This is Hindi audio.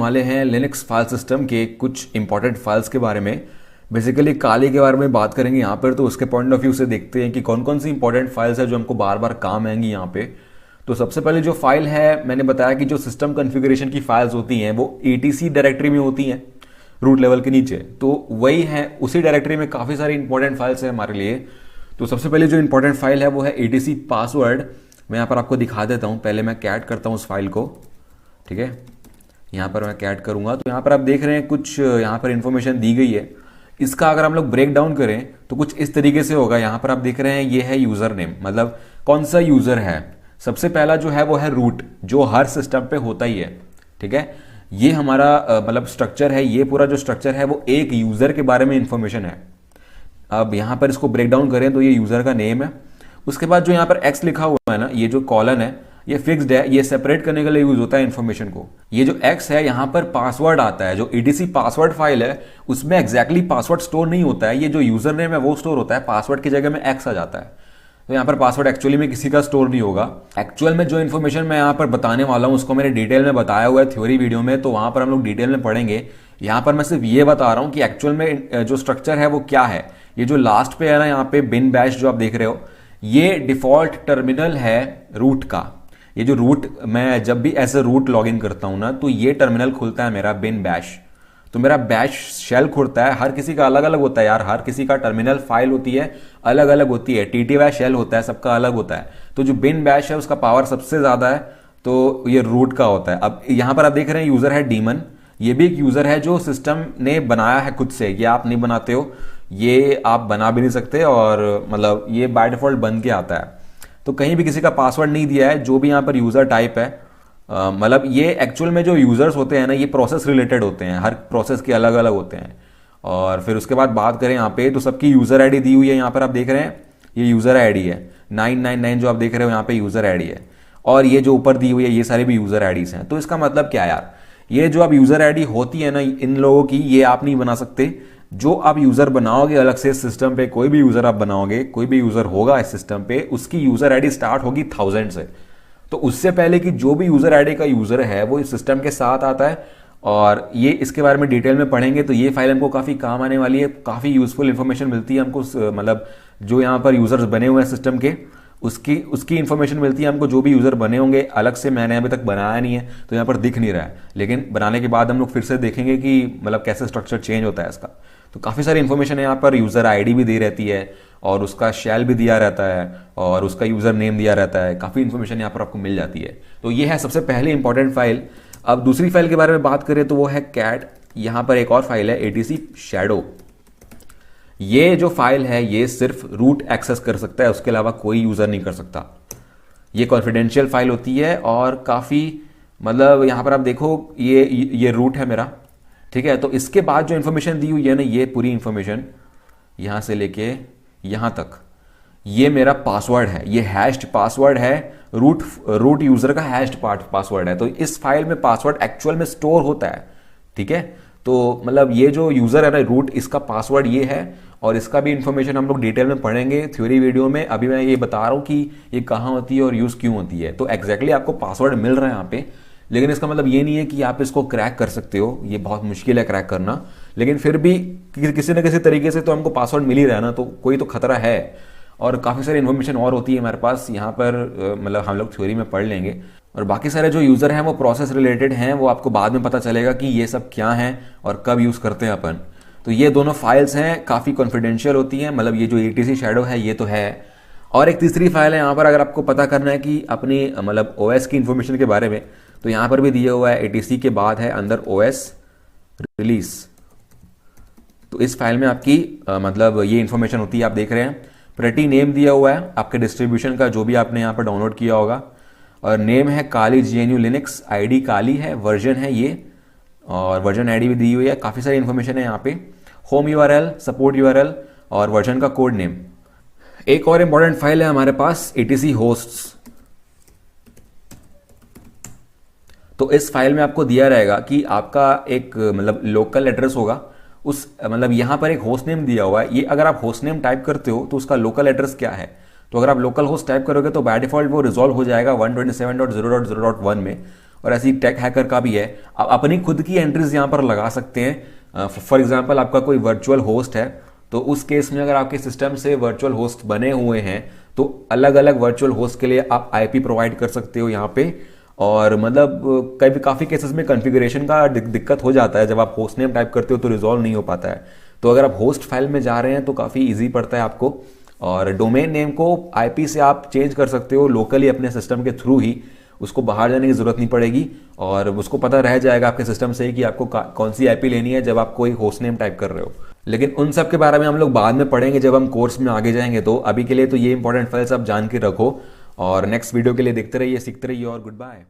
वाले हैं लिनक्स फाइल सिस्टम के कुछ इंपॉर्टेंट फाइल्स के बारे में। बेसिकली काली के बारे में बात करेंगे यहाँ पर, तो उसके पॉइंट ऑफ व्यू से देखते हैं कि कौन कौन सी इंपॉर्टेंट फाइल्स है जो हमको बार बार काम आएंगी यहाँ पे। तो सबसे पहले जो फाइल है, मैंने बताया कि जो सिस्टम कॉन्फ़िगरेशन की फाइल्स होती हैं वो etc डायरेक्टरी में होती हैं रूट लेवल के नीचे, तो वही है, उसी डायरेक्टरी में काफ़ी सारी इंपॉर्टेंट फाइल्स हैं हमारे लिए। तो सबसे पहले जो इंपॉर्टेंट फाइल है वो है etc पासवर्ड। मैं यहाँ पर आपको दिखा देता हूँ, पहले मैं कैट करता हूँ उस फाइल को, ठीक है। यहाँ पर मैं कैट करूँगा तो यहाँ पर आप देख रहे हैं कुछ यहाँ पर इंफॉर्मेशन दी गई है। इसका अगर हम लोग ब्रेक डाउन करें तो कुछ इस तरीके से होगा। यहाँ पर आप देख रहे हैं ये है यूज़र नेम, मतलब कौन सा यूज़र है। सबसे पहला जो है वो है रूट, जो हर सिस्टम पे होता ही है, ठीक है। ये हमारा मतलब स्ट्रक्चर है, ये पूरा जो स्ट्रक्चर है वो एक यूज़र के बारे में इंफॉर्मेशन है। अब यहाँ पर इसको ब्रेक डाउन करें तो ये यूज़र का नेम है। उसके बाद जो यहाँ पर एक्स लिखा हुआ है ना, ये जो कॉलन है ये फिक्स्ड है, ये सेपरेट करने के लिए यूज होता है इन्फॉर्मेशन को। ये जो एक्स है यहाँ पर पासवर्ड आता है, जो etc पासवर्ड फाइल है उसमें एग्जैक्टली पासवर्ड स्टोर नहीं होता है, ये जो यूजर नेम है वो स्टोर होता है, पासवर्ड की जगह में एक्स आ जाता है। तो यहाँ पर पासवर्ड एक्चुअली में किसी का स्टोर नहीं होगा। एक्चुअल में जो इन्फॉर्मेशन मैं यहाँ पर बताने वाला हूँ उसको मैंने डिटेल में बताया हुआ है थ्योरी वीडियो में, तो वहाँ पर हम लोग डिटेल में पढ़ेंगे। यहाँ पर मैं सिर्फ ये बता रहा हूँ कि एक्चुअल में जो स्ट्रक्चर है वो क्या है। ये जो लास्ट पे है ना, यहाँ पे बिन बैश जो आप देख रहे हो, ये डिफॉल्ट टर्मिनल है रूट का। ये जो रूट, मैं जब भी ऐसे रूट लॉगिन करता हूं ना तो ये टर्मिनल खुलता है मेरा बिन बैश, तो मेरा बैश शेल खुलता है। हर किसी का अलग अलग होता है यार, हर किसी का टर्मिनल फाइल होती है अलग अलग होती है, TTY शेल होता है, सबका अलग होता है। तो जो बिन बैश है उसका पावर सबसे ज्यादा है, तो ये रूट का होता है। अब यहाँ पर आप देख रहे हैं यूजर है डीमन, ये भी एक यूजर है जो सिस्टम ने बनाया है खुद से, ये आप नहीं बनाते हो, ये आप बना भी नहीं सकते, और मतलब ये बाय डिफॉल्ट बन के आता है। तो कहीं भी किसी का पासवर्ड नहीं दिया है, जो भी यहाँ पर यूजर टाइप है, मतलब ये एक्चुअल में जो यूजर्स होते हैं ना ये प्रोसेस रिलेटेड होते हैं, हर प्रोसेस के अलग अलग होते हैं। और फिर उसके बाद बात करें यहाँ पे, तो सबकी यूजर आईडी दी हुई है, यहाँ पर आप देख रहे हैं ये यूजर आईडी है 999 जो आप देख रहे हो यहाँ पे यूजर आईडी है, और ये जो ऊपर दी हुई है ये सारी भी यूजर आईडीज हैं। तो इसका मतलब क्या है यार, ये जो अब यूजर आईडी होती है ना इन लोगों की, ये आप नहीं बना सकते। जो आप यूजर बनाओगे अलग से सिस्टम पे, कोई भी यूजर आप बनाओगे, कोई भी यूजर होगा इस सिस्टम पे, उसकी यूजर आईडी स्टार्ट होगी 1000 से। तो उससे पहले कि जो भी यूजर आईडी का यूजर है वो इस सिस्टम के साथ आता है, और ये इसके बारे में डिटेल में पढ़ेंगे। तो ये फाइल हमको काफी काम आने वाली है, काफी यूजफुल इंफॉर्मेशन मिलती है हमको, मतलब जो यहाँ पर यूजर्स बने हुए हैं सिस्टम के उसकी इंफॉर्मेशन मिलती है हमको। जो भी यूजर बने होंगे अलग से, मैंने अभी तक बनाया नहीं है तो यहाँ पर दिख नहीं रहा है, लेकिन बनाने के बाद हम लोग फिर से देखेंगे कि मतलब कैसे स्ट्रक्चर चेंज होता है इसका। तो काफ़ी सारी इन्फॉर्मेशन है यहाँ पर, यूज़र आईडी भी दी रहती है, और उसका शेल भी दिया रहता है, और उसका यूज़र नेम दिया रहता है, काफ़ी इन्फॉर्मेशन यहाँ पर आपको मिल जाती है। तो ये है सबसे पहले इंपॉर्टेंट फाइल। अब दूसरी फाइल के बारे में बात करें तो वो है कैट। यहाँ पर एक और फाइल है etc शैडो। ये जो फाइल है ये सिर्फ रूट एक्सेस कर सकता है, उसके अलावा कोई यूज़र नहीं कर सकता। ये कॉन्फिडेंशियल फाइल होती है, और काफ़ी मतलब यहाँ पर आप देखो ये रूट है मेरा, ठीक है। तो इसके बाद जो इन्फॉर्मेशन दी हुई है ना, ये पूरी इन्फॉर्मेशन यहाँ से लेके यहाँ तक, ये मेरा पासवर्ड है, ये हैश्ड पासवर्ड है, रूट यूजर का हैश्ड पासवर्ड है। तो इस फाइल में पासवर्ड एक्चुअल में स्टोर होता है, ठीक है। तो मतलब ये जो यूजर है ना रूट, इसका पासवर्ड ये है, और इसका भी इंफॉर्मेशन हम लोग डिटेल में पढ़ेंगे थ्योरी वीडियो में। अभी मैं ये बता रहा हूँ कि ये कहाँ होती है और यूज क्यों होती है। तो एग्जैक्टली आपको पासवर्ड मिल रहा है यहाँ पे, लेकिन इसका मतलब ये नहीं है कि आप इसको क्रैक कर सकते हो, ये बहुत मुश्किल है क्रैक करना। लेकिन फिर भी किसी न किसी तरीके से तो हमको पासवर्ड मिल ही रहा है ना, तो कोई तो खतरा है। और काफ़ी सारी इन्फॉर्मेशन और होती है हमारे पास यहाँ पर, मतलब हम लोग थ्योरी में पढ़ लेंगे। और बाकी सारे जो यूज़र हैं वो प्रोसेस रिलेटेड हैं, वो आपको बाद में पता चलेगा कि ये सब क्या हैं और कब यूज़ करते हैं अपन। तो ये दोनों फाइल्स हैं, काफ़ी कॉन्फिडेंशियल होती हैं, मतलब ये जो etc शैडो है ये तो है। और एक तीसरी फाइल है यहाँ पर, अगर आपको पता करना है कि अपनी मतलब OS की इन्फॉर्मेशन के बारे में, तो यहाँ पर भी दिया हुआ है etc के बाद है अंदर OS रिलीज। तो इस फाइल में आपकी मतलब ये इन्फॉर्मेशन होती है, आप देख रहे हैं प्रेटी नेम दिया हुआ है आपके डिस्ट्रीब्यूशन का, जो भी आपने यहाँ पर डाउनलोड किया होगा, और नेम है काली GNU लिनक्स, आईडी काली है, वर्जन है ये, और वर्जन आईडी भी दी हुई है। काफ़ी सारी इन्फॉर्मेशन है यहाँ पे, होम URL, सपोर्ट URL और वर्जन का कोड नेम। एक और इंपॉर्टेंट फाइल है हमारे पास etc होस्ट्स। तो इस फाइल में आपको दिया रहेगा कि आपका एक मतलब लोकल एड्रेस होगा, उस मतलब यहाँ पर एक होस्ट नेम दिया हुआ है, ये अगर आप होस्ट नेम टाइप करते हो तो उसका लोकल एड्रेस क्या है। तो अगर आप लोकल होस्ट टाइप करोगे तो बाय डिफॉल्ट वो रिजॉल्व हो जाएगा 127.0.0.1 में, और ऐसी टेक हैकर का भी है। आप अपनी खुद की एंट्रीज यहाँ पर लगा सकते हैं। फॉर एग्जाम्पल आपका कोई वर्चुअल होस्ट है, तो उस केस में अगर आपके सिस्टम से वर्चुअल होस्ट बने हुए हैं तो अलग अलग वर्चुअल होस्ट के लिए आप आईपी प्रोवाइड कर सकते हो यहाँ पे। और मतलब कई काफ़ी केसेस में कॉन्फ़िगरेशन का दिक्कत हो जाता है, जब आप होस्ट नेम टाइप करते हो तो रिजॉल्व नहीं हो पाता है। तो अगर आप होस्ट फाइल में जा रहे हैं तो काफ़ी ईजी पड़ता है आपको। और डोमेन नेम को आईपी से आप चेंज कर सकते हो लोकली अपने सिस्टम के थ्रू ही, उसको बाहर जाने की ज़रूरत नहीं पड़ेगी और उसको पता रह जाएगा आपके सिस्टम से ही कि आपको कौन सी आईपी लेनी है जब आप कोई होस्ट नेम टाइप कर रहे हो। लेकिन उन सब के बारे में हम लोग बाद में पढ़ेंगे जब हम कोर्स में आगे जाएंगे। तो अभी के लिए तो ये इंपॉर्टेंट फाइल्स आप जान के रखो और नेक्स्ट वीडियो के लिए देखते रहिए, सीखते रहिए और गुड बाय।